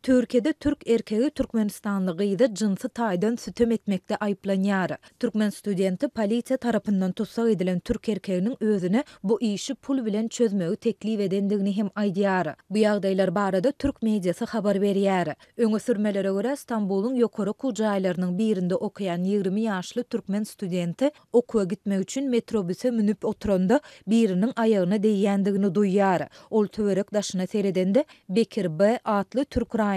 Türkiye'de Türk erkeği Türkmenistanlı gyzy jynsy taýdan sütem etmekde aýplanýar. Türkmen studenti polisiýa tarapyndan tutsak edilen Türk erkeğiniň özüne bu işi pul bilen çözmegi teklip edendigini hem aýdýar. Bu ýagdaýlar barada Türk mediasy habar berýär. Öňe sürmelere görä Istanbulyň ýokary kujaýlarynyň birinde okuyan 20 ýaşly türkmen studenti okuwa gitmek üçin metrobüse minip oturanda biriniň aýagyna değýändigini duýýar. Ol töwerek daşyna seredende Bekir B. atly Türk raýatynyň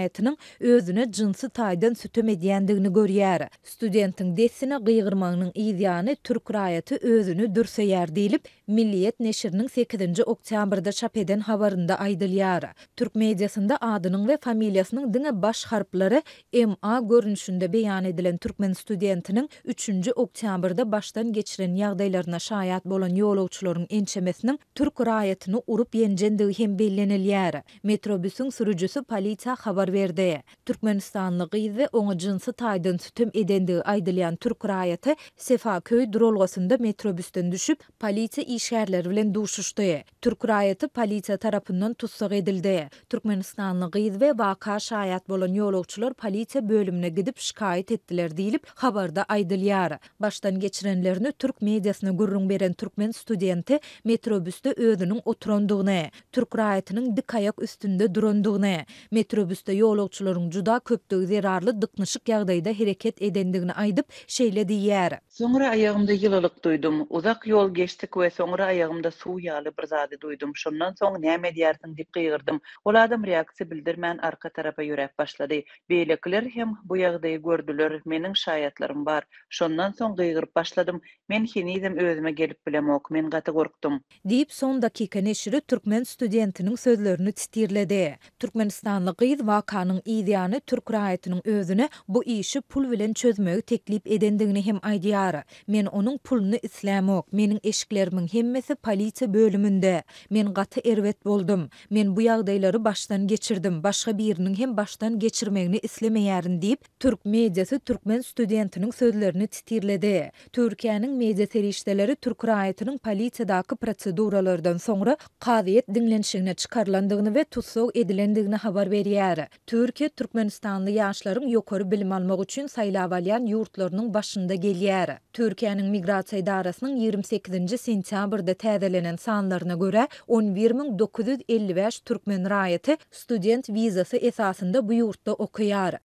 özüne jynsy taýdan sütem edýändigini görýär. Studentiň desine gıýgyrmagynyň ýany Türk raýaty özüni dürseýär diýilip Milliýet neşriniň 8 oktýabrda çap eden habarynda aýdylýar. Türk mediasynda adynyň we familiýasynyň diňe baş harplary MA görnüşinde beýan edilen türkmen studentiniň 3 oktýabrda başdan geçiren ýagdaýlaryna şaýat bolan ýolagçylaryň ençemesiniň Türk raýatyny urup ýenjendigi hem bellenilýär. Metrobüsüň sürüjüsi polisiýa habar berdi. Türkmenistanly gyzy oňa jynsy taýdan sütem edendigi aýdylýan Türk raýaty Sefaköy durulgasynda metrobüsten düşüp polisiýa işgärleri bilen duşuşdy. Türk raýaty polisiýa tarapyndan tutsak edildi. Türkmenistanly gyzy we waka şaýat bolan ýolagçylar polisiýa bölümine gidip şikayet etdiler diýilip habarda aýdylýar. Başdan geçirenlerini Türk mediasyna gurrun beren türkmen studenti metrobüste özüniň oturandygyny, Türk raýatynyň dik aýak üstünde durandygyny, metrobüste ýolagçylaryň juda köpdigi zerarly dyknyşyk ýagdaýda hereket edendigini aýdyp şeýle diýýär. Soňra aýagymda ýylylyk duýdum. Uzak ýol geçdik we soňra aýagymda suw ýaly bir zady duýdum. Şondan soň näme diýärsiň diýip gygyrdym. Ol adam reaksiýa bildirmän arka tarapa ýörek başlady. Beýlekler hem bu ýagdaýy gördüler. Meniň şaýatlarym bar. Şondan soň gygyrıp başladym. Men hinizem özüme gelip bilemok. Men gaty gorkdum. Diýip son dakika neşri türkmen studentiniň sözlerini titirledi. Türkmenistanly gyz wakanyň ýany Türk raýatynyň özüne bu işi pul bilen çözmegi teklip edendigini hem aýdýar. Men onuň puluny islämok. Meniň eşiklerimiň hemmesi polisiýa bölümünde. Men gaty erwet boldum. Men bu ýagdaýlary başdan geçirdim. Başga biriniň hem başdan geçirmegini islemeýärin diýip Türk mediasy türkmen studentiniň sözlerini titirledi. Türkiýanyň media serişdeleri Türk raýatynyň polisiýadaky proseduralardan soňra kaziýet dinlenişine çykarlandygyny we tutsak edilendigini habar berýär. Türkiýe Türkmenistanly ýaşlaryň ýokary bilim almak üçin saýlap alýan ýurtlarynyň başynda gelýär. Türkiýanyň migrasiýa idarasynyň 28 sentýabrda täzelenen sanlaryna görä 11955 türkmen raýaty student wizasy esasında bu ýurtda okuýar.